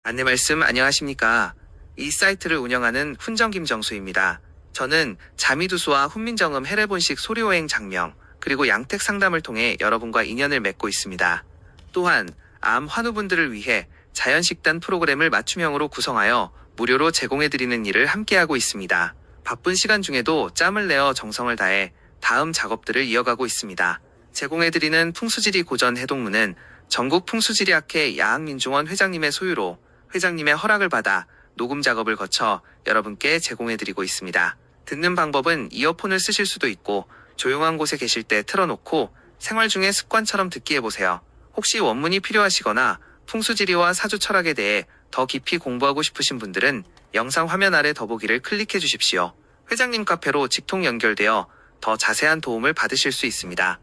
안내 말씀 안녕하십니까. 이 사이트를 운영하는 훈정 김정수입니다. 저는 자미두수와 훈민정음 해례본식 소리호행 장명, 그리고 양택 상담을 통해 여러분과 인연을 맺고 있습니다. 또한 암 환우분들을 위해 자연식단 프로그램을 맞춤형으로 구성하여 무료로 제공해드리는 일을 함께하고 있습니다. 바쁜 시간 중에도 짬을 내어 정성을 다해 다음 작업들을 이어가고 있습니다. 제공해드리는 풍수지리 고전 해동문은 전국풍수지리학회 야학민중원 회장님의 소유로 회장님의 허락을 받아 녹음 작업을 거쳐 여러분께 제공해드리고 있습니다. 듣는 방법은 이어폰을 쓰실 수도 있고 조용한 곳에 계실 때 틀어놓고 생활 중에 습관처럼 듣기 해보세요. 혹시 원문이 필요하시거나 풍수지리와 사주철학에 대해 더 깊이 공부하고 싶으신 분들은 영상 화면 아래 더보기를 클릭해 주십시오. 회장님 카페로 직통 연결되어 더 자세한 도움을 받으실 수 있습니다.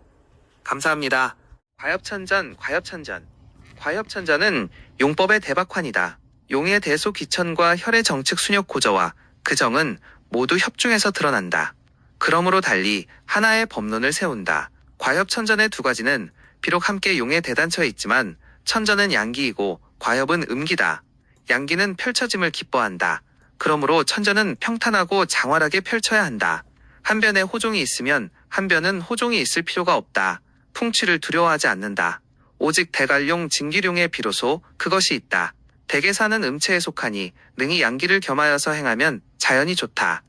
감사합니다. 과엽천전. 과엽천전은 용법의 대박환이다. 용의 대소 기천과 혈의 정측 순역 고저와 그 정은 모두 협중에서 드러난다. 그러므로 달리 하나의 법론을 세운다. 과엽천전의 두 가지는 비록 함께 용에 대단처해 있지만 천전은 양기이고 과엽은 음기다. 양기는 펼쳐짐을 기뻐한다. 그러므로 천전은 평탄하고 장활하게 펼쳐야 한다. 한 변에 호종이 있으면 한 변은 호종이 있을 필요가 없다. 풍취를 두려워하지 않는다. 오직 대갈용 진기룡에 비로소 그것이 있다. 대개사는 음체에 속하니 능히 양기를 겸하여서 행하면 자연이 좋다.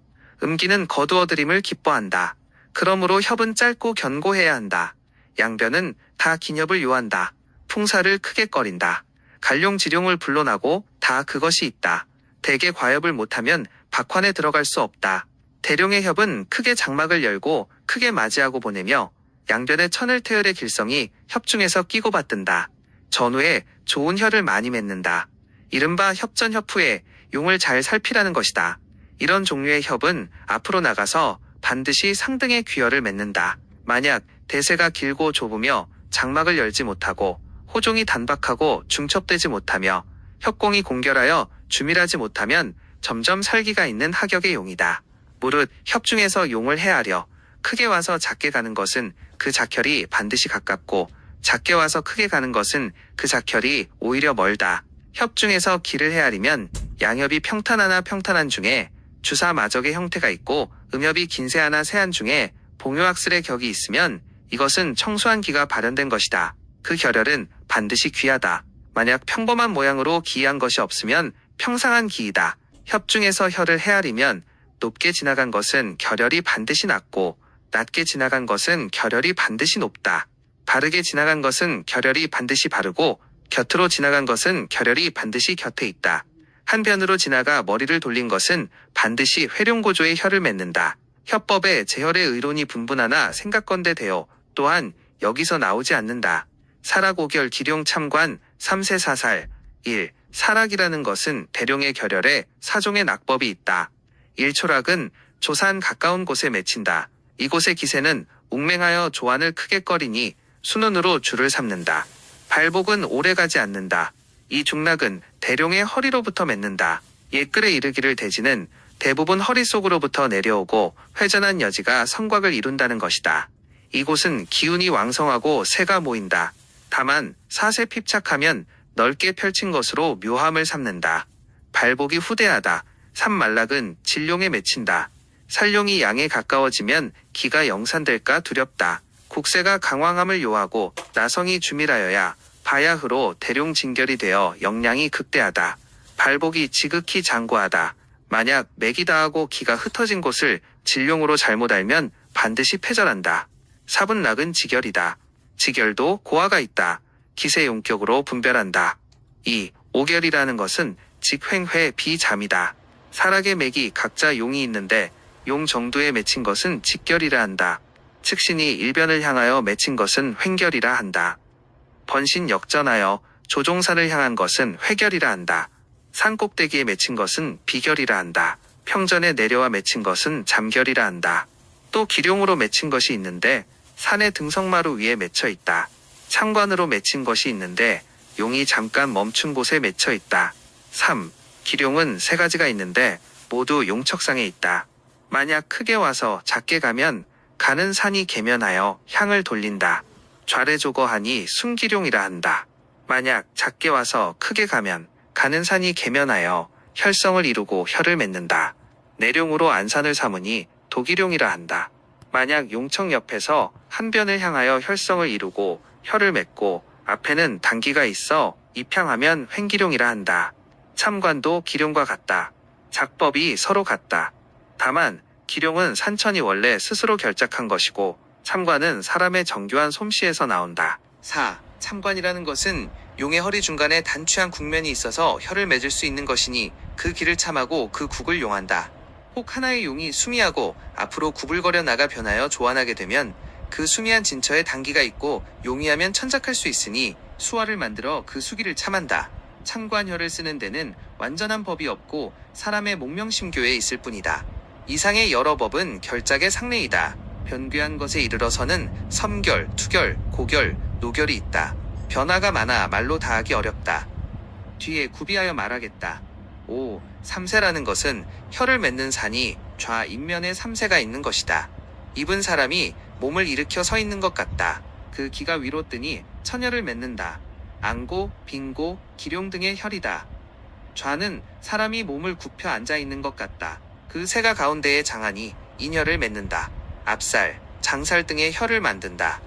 음기는 거두어들임을 기뻐한다. 그러므로 협은 짧고 견고해야 한다. 양변은 다 기협을 요한다. 풍사를 크게 꺼린다. 갈룡지룡을 불론하고 다 그것이 있다. 대개 과협을 못하면 박환에 들어갈 수 없다. 대룡의 협은 크게 장막을 열고 크게 맞이하고 보내며 양변의 천을 태열의 길성이 협중에서 끼고 받든다. 전후에 좋은 혈을 많이 맺는다. 이른바 협전협후에 용을 잘 살피라는 것이다. 이런 종류의 협은 앞으로 나가서 반드시 상등의 귀혈을 맺는다. 만약 대세가 길고 좁으며 장막을 열지 못하고 호종이 단박하고 중첩되지 못하며 협공이 공결하여 주밀하지 못하면 점점 살기가 있는 하격의 용이다. 무릇 협중에서 용을 해하려 크게 와서 작게 가는 것은 그 작혈이 반드시 가깝고 작게 와서 크게 가는 것은 그 작혈이 오히려 멀다. 협중에서 기를 헤아리면 양협이 평탄하나 평탄한 중에 주사마적의 형태가 있고 음협이 긴세하나 세한 중에 봉요학슬의 격이 있으면 이것은 청소한 기가 발현된 것이다. 그 결혈은 반드시 귀하다. 만약 평범한 모양으로 기이한 것이 없으면 평상한 기이다. 협중에서 혈을 헤아리면 높게 지나간 것은 결혈이 반드시 낮고 낮게 지나간 것은 결혈이 반드시 높다. 바르게 지나간 것은 결혈이 반드시 바르고 곁으로 지나간 것은 결혈이 반드시 곁에 있다. 한 변으로 지나가 머리를 돌린 것은 반드시 회룡고조의 혈을 맺는다. 협법에 제혈의 의론이 분분하나 생각건대 되어 또한 여기서 나오지 않는다. 사락오결 기룡 참관 3세 4살 1. 사락이라는 것은 대룡의 결혈에 사종의 낙법이 있다. 1초락은 조산 가까운 곳에 맺힌다. 이곳의 기세는 웅맹하여 조안을 크게 꺼리니 순운으로 줄을 삼는다. 발복은 오래가지 않는다. 이 중락은 대룡의 허리로부터 맺는다. 옛글에 이르기를 대지는 대부분 허리 속으로부터 내려오고 회전한 여지가 성곽을 이룬다는 것이다. 이곳은 기운이 왕성하고 새가 모인다. 다만 사세 핍착하면 넓게 펼친 것으로 묘함을 삼는다. 발복이 후대하다. 산말락은 진룡에 맺힌다. 살룡이 양에 가까워지면 기가 영산될까 두렵다. 국세가 강왕함을 요하고 나성이 주밀하여야 바야흐로 대룡 진결이 되어 영량이 극대하다. 발복이 지극히 장고하다. 만약 맥이 다하고 기가 흩어진 곳을 진룡으로 잘못 알면 반드시 패절한다. 사분락은 지결이다. 지결도 고하가 있다. 기세 용격으로 분별한다. 2. 오결이라는 것은 직횡회 비잠이다. 사락의 맥이 각자 용이 있는데 용 정도에 맺힌 것은 직결이라 한다. 측신이 일변을 향하여 맺힌 것은 횡결이라 한다. 번신 역전하여 조종산을 향한 것은 회결이라 한다. 산 꼭대기에 맺힌 것은 비결이라 한다. 평전에 내려와 맺힌 것은 잠결이라 한다. 또 기룡으로 맺힌 것이 있는데 산의 등성마루 위에 맺혀 있다. 창관으로 맺힌 것이 있는데 용이 잠깐 멈춘 곳에 맺혀 있다. 3. 기룡은 세 가지가 있는데 모두 용척상에 있다. 만약 크게 와서 작게 가면 가는 산이 계면하여 향을 돌린다. 좌래조거하니 순기룡이라 한다. 만약 작게 와서 크게 가면 가는 산이 계면하여 혈성을 이루고 혈을 맺는다. 내룡으로 안산을 삼으니 독일용이라 한다. 만약 용청 옆에서 한 변을 향하여 혈성을 이루고 혈을 맺고 앞에는 단기가 있어 입향하면 횡기룡이라 한다. 참관도 기룡과 같다. 작법이 서로 같다. 다만 기룡은 산천이 원래 스스로 결작한 것이고 참관은 사람의 정교한 솜씨에서 나온다. 4. 참관이라는 것은 용의 허리 중간에 단추한 국면이 있어서 혈을 맺을 수 있는 것이니 그 길을 참하고 그 국을 용한다. 혹 하나의 용이 수미하고 앞으로 구불거려 나가 변하여 조환하게 되면 그 수미한 진처에 단기가 있고 용이하면 천작할 수 있으니 수화를 만들어 그 수기를 참한다. 참관혈을 쓰는 데는 완전한 법이 없고 사람의 목명심교에 있을 뿐이다. 이상의 여러 법은 결작의 상례이다. 변괴한 것에 이르러서는 섬결, 투결, 고결, 노결이 있다. 변화가 많아 말로 다하기 어렵다. 뒤에 구비하여 말하겠다. 5. 삼세라는 것은 혈을 맺는 산이 좌인면에 삼세가 있는 것이다. 입은 사람이 몸을 일으켜 서 있는 것 같다. 그 기가 위로 뜨니 천혈을 맺는다. 안고, 빙고, 기룡 등의 혈이다. 좌는 사람이 몸을 굽혀 앉아 있는 것 같다. 그 세가 가운데에 장하니 인혈을 맺는다. 앞살, 장살 등의 혈을 만든다.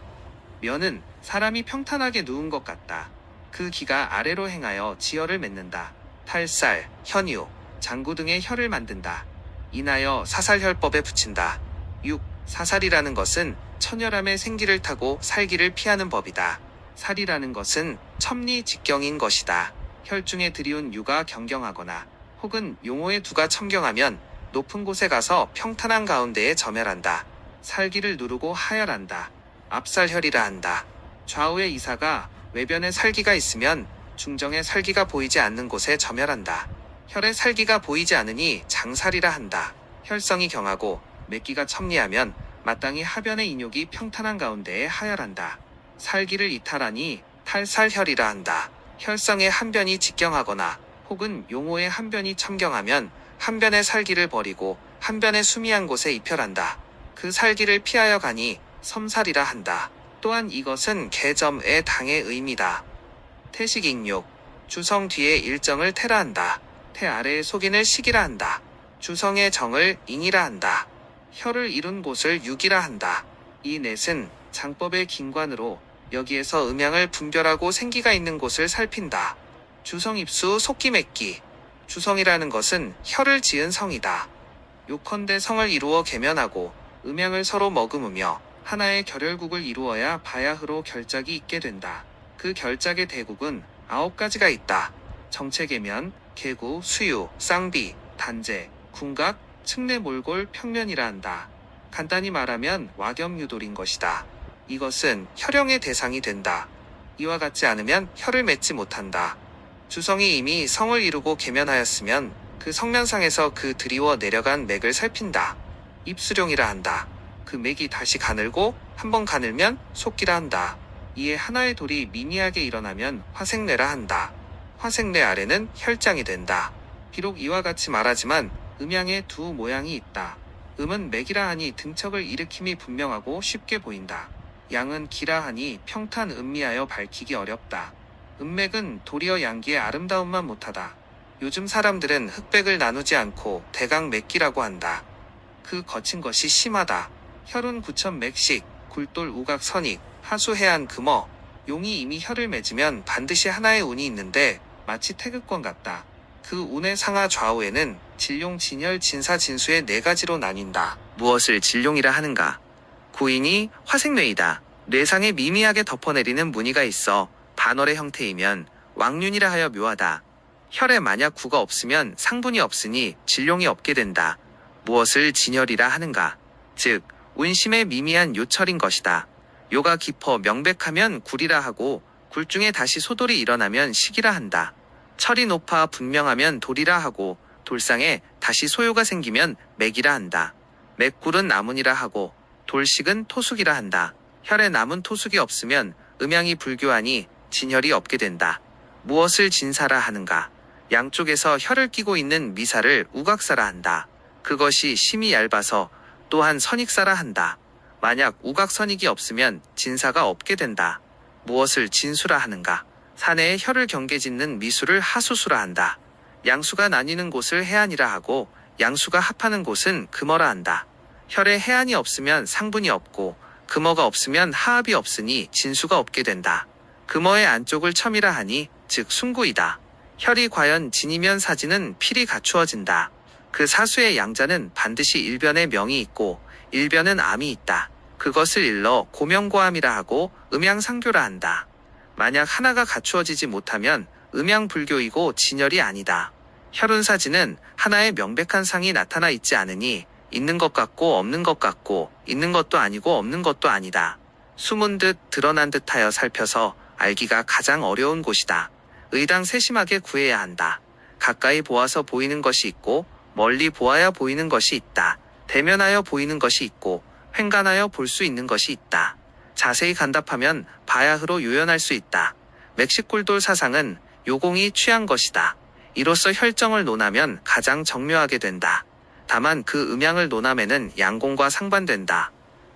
면은 사람이 평탄하게 누운 것 같다. 그 기가 아래로 행하여 지혈을 맺는다. 탈살, 현유, 장구 등의 혈을 만든다. 인하여 사살혈법에 붙인다. 6. 사살이라는 것은 천혈암의 생기를 타고 살기를 피하는 법이다. 살이라는 것은 첨리 직경인 것이다. 혈중에 들이운 유가 경경하거나 혹은 용호의 두가 첨경하면 높은 곳에 가서 평탄한 가운데에 점혈한다. 살기를 누르고 하혈한다. 앞살혈이라 한다. 좌우의 이사가 외변에 살기가 있으면 중정에 살기가 보이지 않는 곳에 점혈한다. 혈에 살기가 보이지 않으니 장살이라 한다. 혈성이 경하고 맺기가 첨리하면 마땅히 하변의 인욕이 평탄한 가운데에 하혈한다. 살기를 이탈하니 탈살혈이라 한다. 혈성의 한 변이 직경하거나 혹은 용호의 한 변이 첨경하면 한 변의 살기를 버리고 한 변의 수미한 곳에 입혈한다. 그 살기를 피하여 가니 섬살이라 한다. 또한 이것은 개점의 당의 의미다. 태식익욕, 주성 뒤에 일정을 태라 한다. 태 아래의 속인을 식이라 한다. 주성의 정을 잉이라 한다. 혈을 이룬 곳을 육이라 한다. 이 넷은 장법의 긴관으로 여기에서 음양을 분별하고 생기가 있는 곳을 살핀다. 주성입수 속기맺기. 주성이라는 것은 혈을 지은 성이다. 요컨대 성을 이루어 계면하고 음양을 서로 머금으며 하나의 결혈국을 이루어야 바야흐로 결작이 있게 된다. 그 결작의 대국은 9가지가 있다. 정체계면, 계구, 수유, 쌍비, 단제, 궁각, 측내 몰골, 평면이라 한다. 간단히 말하면 와겸유돌인 것이다. 이것은 혈형의 대상이 된다. 이와 같지 않으면 혈을 맺지 못한다. 주성이 이미 성을 이루고 계면하였으면 그 성면상에서 그 드리워 내려간 맥을 살핀다. 입수룡이라 한다. 그 맥이 다시 가늘고 한번 가늘면 속기라 한다. 이에 하나의 돌이 미미하게 일어나면 화생뇌라 한다. 화생뇌 아래는 혈장이 된다. 비록 이와 같이 말하지만 음양에 두 모양이 있다. 음은 맥이라 하니 등척을 일으킴이 분명하고 쉽게 보인다. 양은 기라 하니 평탄 음미하여 밝히기 어렵다. 음맥은 도리어 양기의 아름다움만 못하다. 요즘 사람들은 흑백을 나누지 않고 대강 맥기라고 한다. 그 거친 것이 심하다. 혈은 9,000맥씩, 굴돌 우각 선익, 하수 해안 금어, 용이 이미 혈을 맺으면 반드시 하나의 운이 있는데 마치 태극권 같다. 그 운의 상하 좌우에는 진룡, 진혈, 진사, 진수의 4가지로 나뉜다. 무엇을 진룡이라 하는가? 구인이 화생뇌이다. 뇌상에 미미하게 덮어내리는 무늬가 있어 반월의 형태이면 왕륜이라 하여 묘하다. 혈에 만약 구가 없으면 상분이 없으니 진룡이 없게 된다. 무엇을 진혈이라 하는가? 즉 운심의 미미한 요철인 것이다. 요가 깊어 명백하면 굴이라 하고 굴 중에 다시 소돌이 일어나면 식이라 한다. 철이 높아 분명하면 돌이라 하고 돌상에 다시 소요가 생기면 맥이라 한다. 맥굴은 나문이라 하고 돌식은 토숙이라 한다. 혈에 남은 토숙이 없으면 음양이 불교하니 진혈이 없게 된다. 무엇을 진사라 하는가? 양쪽에서 혈을 끼고 있는 미사를 우각사라 한다. 그것이 심이 얇아서 또한 선익사라 한다. 만약 우각선익이 없으면 진사가 없게 된다. 무엇을 진수라 하는가? 산해의 혈을 경계짓는 미수를 하수수라 한다. 양수가 나뉘는 곳을 해안이라 하고 양수가 합하는 곳은 금어라 한다. 혈에 해안이 없으면 상분이 없고 금어가 없으면 하합이 없으니 진수가 없게 된다. 금어의 안쪽을 첨이라 하니 즉 순구이다. 혈이 과연 진이면 사지는 필히 갖추어진다. 그 사수의 양자는 반드시 일변에 명이 있고 일변은 암이 있다. 그것을 일러 고명고암이라 하고 음양상교라 한다. 만약 하나가 갖추어지지 못하면 음양불교이고 진열이 아니다. 혈운사지는 하나의 명백한 상이 나타나 있지 않으니 있는 것 같고 없는 것 같고 있는 것도 아니고 없는 것도 아니다. 숨은 듯 드러난 듯하여 살펴서 알기가 가장 어려운 곳이다. 의당 세심하게 구해야 한다. 가까이 보아서 보이는 것이 있고 멀리 보아야 보이는 것이 있다. 대면하여 보이는 것이 있고 횡간하여 볼 수 있는 것이 있다. 자세히 간답하면 바야흐로 요연할 수 있다. 멕시골돌 사상은 요공이 취한 것이다. 이로써 혈정을 논하면 가장 정묘하게 된다. 다만 그 음양을 논함에는 양공과 상반된다.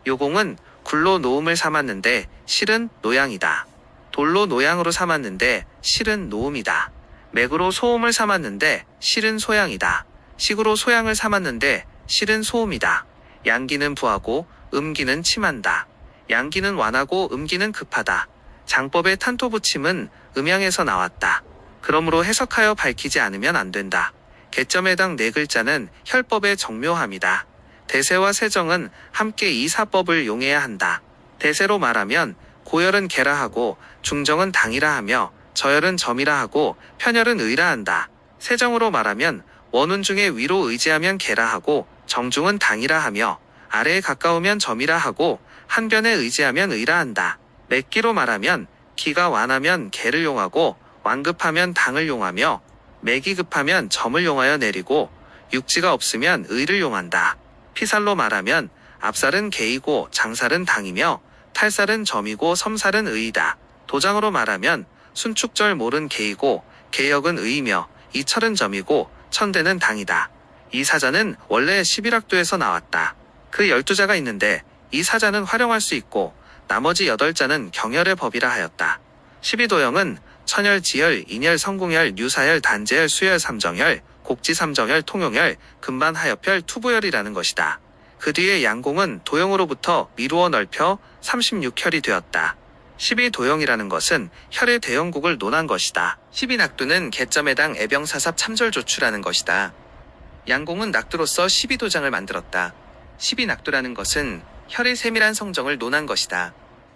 요공은 굴로 노음을 삼았는데 실은 노양이다. 돌로 노양으로 삼았는데 실은 노음이다. 맥으로 소음을 삼았는데 실은 소양이다. 식으로 소양을 삼았는데 실은 소음이다. 양기는 부하고 음기는 침한다. 양기는 완하고 음기는 급하다. 장법의 탄토부침은 음양에서 나왔다. 그러므로 해석하여 밝히지 않으면 안 된다. 개점에 해당 네 글자는 혈법의 정묘함이다. 대세와 세정은 함께 이 사법을 용해야 한다. 대세로 말하면 고열은 개라 하고 중정은 당이라 하며 저열은 점이라 하고 편열은 의라 한다. 세정으로 말하면 원운 중에 위로 의지하면 개라 하고 정중은 당이라 하며 아래에 가까우면 점이라 하고 한 변에 의지하면 의라 한다. 맥기로 말하면 기가 완하면 개를 용하고 완급하면 당을 용하며 맥이 급하면 점을 용하여 내리고 육지가 없으면 의를 용한다. 피살로 말하면 압살은 개이고 장살은 당이며 탈살은 점이고 섬살은 의이다. 도장으로 말하면 순축절 몰은 개이고 개역은 의이며 이철은 점이고 천대는 당이다. 이 사자는 원래 11학도에서 나왔다. 그 12자가 있는데 이 사자는 활용할 수 있고 나머지 8자는 경열의 법이라 하였다. 12도형은 천열, 지열, 인열, 성궁열, 유사열, 단재열, 수열, 삼정열, 곡지 삼정열, 통용열, 금반 하엽혈, 투부열이라는 것이다. 그 뒤에 양공은 도형으로부터 미루어 넓혀 36혈이 되었다. 12도형이라는 것은 혈의 대형국을 논한 것이다. 12낙두는 개점해당 애병사삽 참절조추라는 것이다. 양공은 낙두로서 12도장을 만들었다. 12낙두라는 것은 혈의 세밀한 성정을 논한 것이다.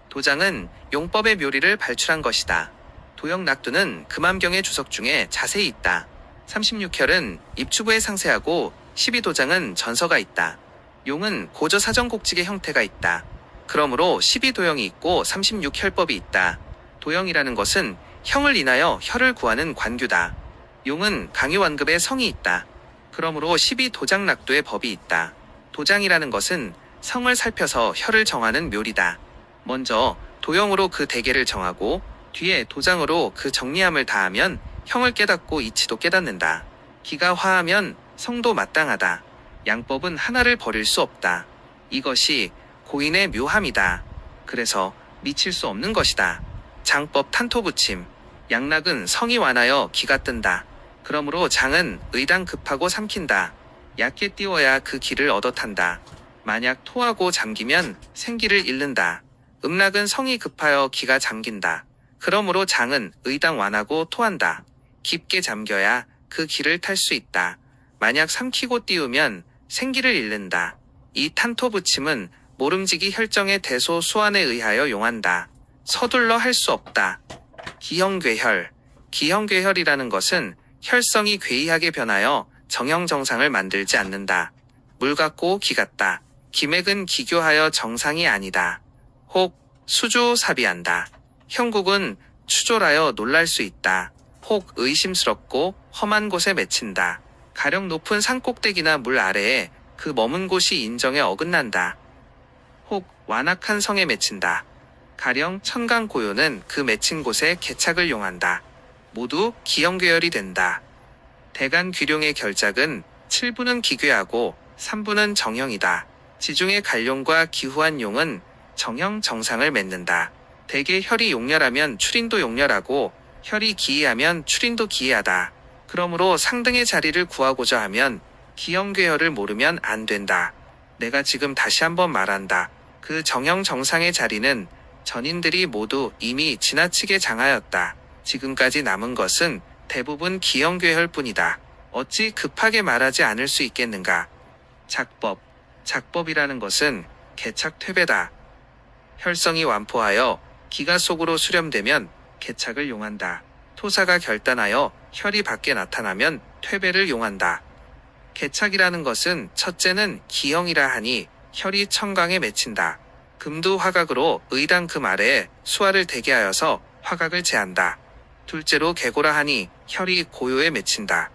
도장은 용법의 묘리를 발출한 것이다. 도형 낙두는 금암경의 주석 중에 자세히 있다. 36혈은 입추부에 상세하고 12도장은 전서가 있다. 용은 고저 사정곡직의 형태가 있다. 그러므로 12도형이 있고 36혈법이 있다. 도형이라는 것은 형을 인하여 혈을 구하는 관규다. 용은 강유완급의 성이 있다. 그러므로 12도장 낙두의 법이 있다. 도장이라는 것은 성을 살펴서 혈을 정하는 묘리다. 먼저 도형으로 그 대계를 정하고 뒤에 도장으로 그 정리함을 다하면 형을 깨닫고 이치도 깨닫는다. 기가 화하면 성도 마땅하다. 양법은 하나를 버릴 수 없다. 이것이 고인의 묘함이다. 그래서 미칠 수 없는 것이다. 장법 탄토부침. 양락은 성이 완하여 기가 뜬다. 그러므로 장은 의당 급하고 삼킨다. 얕게 띄워야 그 기를 얻어 탄다. 만약 토하고 잠기면 생기를 잃는다. 음락은 성이 급하여 기가 잠긴다. 그러므로 장은 의당 완하고 토한다. 깊게 잠겨야 그 기를 탈 수 있다. 만약 삼키고 띄우면 생기를 잃는다. 이 탄토부침은 모름지기 혈정의 대소 수완에 의하여 용한다. 서둘러 할 수 없다. 기형괴혈. 기형괴혈이라는 것은 혈성이 괴이하게 변하여 정형정상을 만들지 않는다. 물 같고 기 같다. 기맥은 기교하여 정상이 아니다. 혹 수조사비한다. 형국은 추졸하여 놀랄 수 있다. 혹 의심스럽고 험한 곳에 맺힌다. 가령 높은 산꼭대기나 물 아래에 그 머문 곳이 인정에 어긋난다. 혹 완악한 성에 맺힌다. 가령 천강 고요는 그 맺힌 곳에 개착을 용한다. 모두 기형괴열이 된다. 대간 귀룡의 결작은 7부는 기괴하고 3부는 정형이다. 지중해 갈룡과 기후한 용은 정형 정상을 맺는다. 대개 혈이 용렬하면 출인도 용렬하고 혈이 기이하면 추린도 기이하다. 그러므로 상등의 자리를 구하고자 하면 기형괴혈을 모르면 안 된다. 내가 지금 다시 한번 말한다. 그 정형정상의 자리는 전인들이 모두 이미 지나치게 장하였다. 지금까지 남은 것은 대부분 기형괴혈뿐이다. 어찌 급하게 말하지 않을 수 있겠는가. 작법. 작법이라는 것은 개착퇴배다. 혈성이 완포하여 기가 속으로 수렴되면 개착을 용한다. 토사가 결단하여 혈이 밖에 나타나면 퇴배를 용한다. 개착이라는 것은 첫째는 기형이라 하니 혈이 청강에 맺힌다. 금두 화각으로 의당 금 아래에 수화를 대게 하여서 화각을 제한다. 둘째로 개고라 하니 혈이 고요에 맺힌다.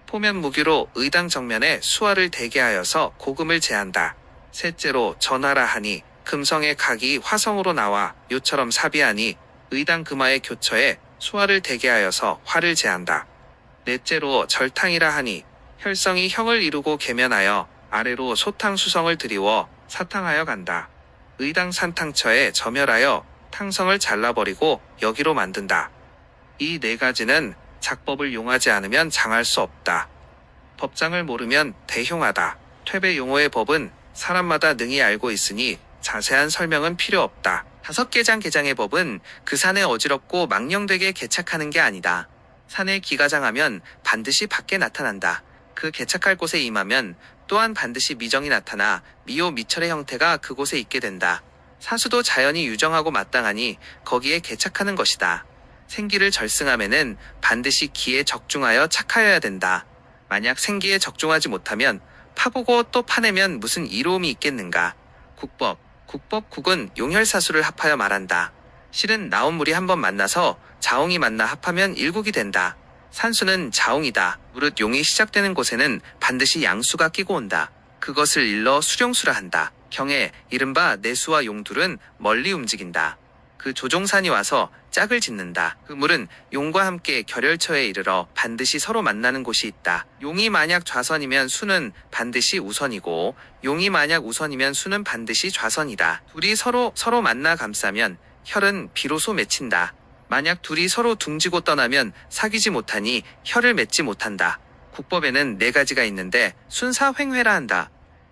포면 무규로 의당 정면에 수화를 대게 하여서 고금을 제한다. 셋째로 전하라 하니 금성의 각이 화성으로 나와 요처럼 사비하니 의당 금화의 교처에 수화를 대게 하여서 화를 제한다. 넷째로 절탕이라 하니 혈성이 형을 이루고 계면하여 아래로 소탕 수성을 들이워 사탕하여 간다. 의당 산탕처에 점혈하여 탕성을 잘라버리고 여기로 만든다. 이 네 가지는 작법을 용하지 않으면 장할 수 없다. 법장을 모르면 대흉하다. 퇴배 용어의 법은 사람마다 능히 알고 있으니 자세한 설명은 필요 없다. 5개장 개장의 법은 그 산에 어지럽고 망령되게 개착하는 게 아니다. 산에 기가장하면 반드시 밖에 나타난다. 그 개착할 곳에 임하면 또한 반드시 미정이 나타나 미호 미철의 형태가 그곳에 있게 된다. 사수도 자연이 유정하고 마땅하니 거기에 개착하는 것이다. 생기를 절승함에는 반드시 기에 적중하여 착하여야 된다. 만약 생기에 적중하지 못하면 파보고 또 파내면 무슨 이로움이 있겠는가. 국법. 국은 용혈사수를 합하여 말한다. 실은 나온 물이 한번 만나서 자웅이 만나 합하면 일국이 된다. 산수는 자웅이다. 무릇 용이 시작되는 곳에는 반드시 양수가 끼고 온다. 그것을 일러 수룡수라 한다. 경에 이른바 내수와 용둘은 멀리 움직인다. 그 조종산이 와서 짝을 짓는다. 그 물은 용과 함께 결혈처에 이르러 반드시 서로 만나는 곳이 있다. 용이 만약 좌선이면 수는 반드시 우선이고 용이 만약 우선이면 수는 반드시 좌선이다. 둘이 서로 만나 감싸면 혈은 비로소 맺힌다. 만약 둘이 서로 둥지고 떠나면 사귀지 못하니 혈을 맺지 못한다. 국법에는 4가지가 있는데 순사횡회라 한다.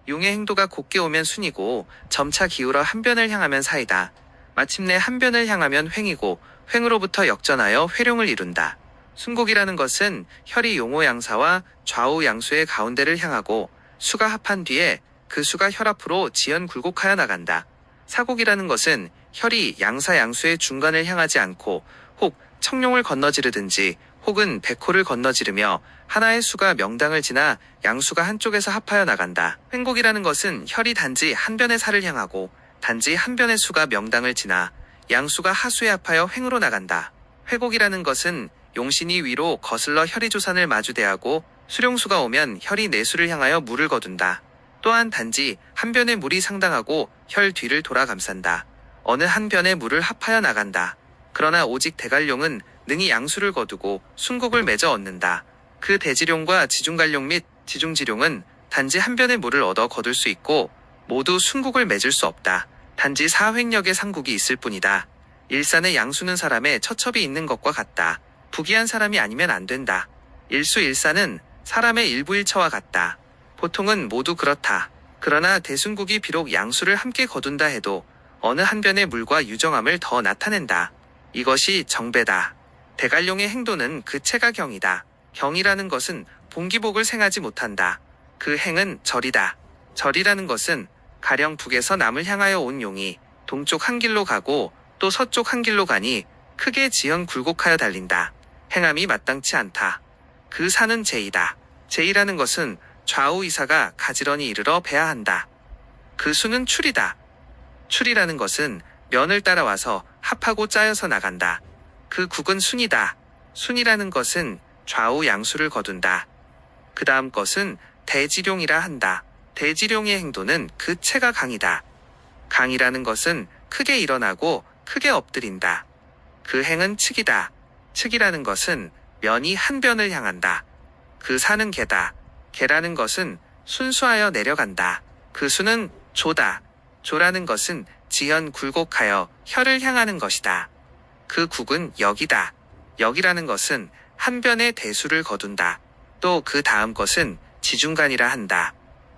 용의 행도가 곱게 오면 순이고 점차 기울어 한 변을 향하면 사이다. 마침내 한 변을 향하면 횡이고 횡으로부터 역전하여 회룡을 이룬다. 순곡이라는 것은 혈이 용호 양사와 좌우 양수의 가운데를 향하고 수가 합한 뒤에 그 수가 혈 앞으로 지연 굴곡하여 나간다. 사곡이라는 것은 혈이 양사 양수의 중간을 향하지 않고 혹 청룡을 건너지르든지 혹은 백호를 건너지르며 하나의 수가 명당을 지나 양수가 한쪽에서 합하여 나간다. 횡곡이라는 것은 혈이 단지 한 변의 살을 향하고 단지 한 변의 수가 명당을 지나 양수가 하수에 합하여 횡으로 나간다. 회곡이라는 것은 용신이 위로 거슬러 혈이 조산을 마주대하고 수룡수가 오면 혈이 내수를 향하여 물을 거둔다. 또한 단지 한 변의 물이 상당하고 혈 뒤를 돌아 감싼다. 어느 한 변의 물을 합하여 나간다. 그러나 오직 대갈룡은 능히 양수를 거두고 순곡을 맺어 얻는다. 그 대지룡과 지중갈룡 및 지중지룡은 단지 한 변의 물을 얻어 거둘 수 있고 모두 순국을 맺을 수 없다. 단지 사횡력의 상국이 있을 뿐이다. 일산에 양수는 사람의 처첩이 있는 것과 같다. 부귀한 사람이 아니면 안 된다. 일수일산은 사람의 일부일처와 같다. 보통은 모두 그렇다. 그러나 대순국이 비록 양수를 함께 거둔다 해도 어느 한 변의 물과 유정함을 더 나타낸다. 이것이 정배다. 대갈룡의 행도는 그 체가 경이다. 경이라는 것은 봉기복을 생하지 못한다. 그 행은 절이다. 절이라는 것은 가령 북에서 남을 향하여 온 용이 동쪽 한 길로 가고 또 서쪽 한 길로 가니 크게 지연 굴곡하여 달린다. 행함이 마땅치 않다. 그 산은 제이다. 제이라는 것은 좌우 이사가 가지런히 이르러 배야 한다. 그 수는 출이다. 출이라는 것은 면을 따라와서 합하고 짜여서 나간다. 그 국은 순이다. 순이라는 것은 좌우 양수를 거둔다. 그 다음 것은 대지룡이라 한다. 대지룡의 행도는 그 체가 강이다. 강이라는 것은 크게 일어나고 크게 엎드린다. 그 행은 측이다. 측이라는 것은 면이 한 변을 향한다. 그 산은 개다. 개라는 것은 순수하여 내려간다. 그 수는 조다. 조라는 것은 지연 굴곡하여 혈을 향하는 것이다. 그 국은 역이다. 역이라는 것은 한 변의 대수를 거둔다. 또 그 다음 것은 지중간이라 한다.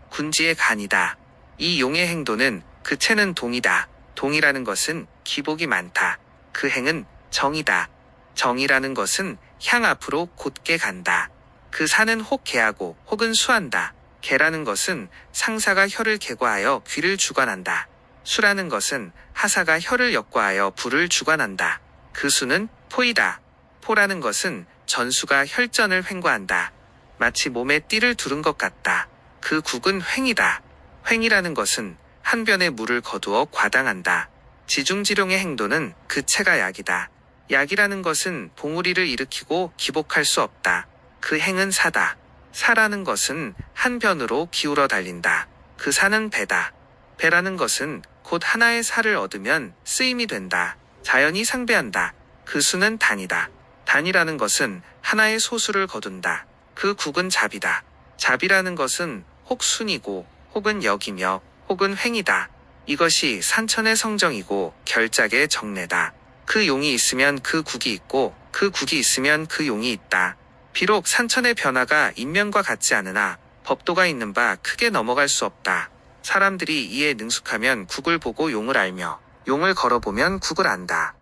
군지의 간이다. 이 용의 행도는 그 채는 동이다. 동이라는 것은 기복이 많다. 그 행은 정이다. 정이라는 것은 향 앞으로 곧게 간다. 그 산은 혹 개하고 혹은 수한다. 개라는 것은 상사가 혀를 개과하여 귀를 주관한다. 수라는 것은 하사가 혀를 역과하여 불을 주관한다. 그 수는 포이다. 포라는 것은 전수가 혈전을 횡과한다. 마치 몸에 띠를 두른 것 같다. 그 국은 횡이다. 횡이라는 것은 한 변의 물을 거두어 과당한다. 지중지룡의 행도는 그 채가 약이다. 약이라는 것은 봉우리를 일으키고 기복할 수 없다. 그 행은 사다. 사라는 것은 한 변으로 기울어 달린다. 그 사는 배다. 배라는 것은 곧 하나의 살을 얻으면 쓰임이 된다. 자연이 상배한다. 그 수는 단이다. 단이라는 것은 하나의 소수를 거둔다. 그 국은 잡이다. 잡이라는 것은 혹 순이고 혹은 역이며 혹은 횡이다. 이것이 산천의 성정이고 결작의 정례다. 그 용이 있으면 그 국이 있고 그 국이 있으면 그 용이 있다. 비록 산천의 변화가 인면과 같지 않으나 법도가 있는 바 크게 넘어갈 수 없다. 사람들이 이에 능숙하면 국을 보고 용을 알며 용을 걸어보면 국을 안다.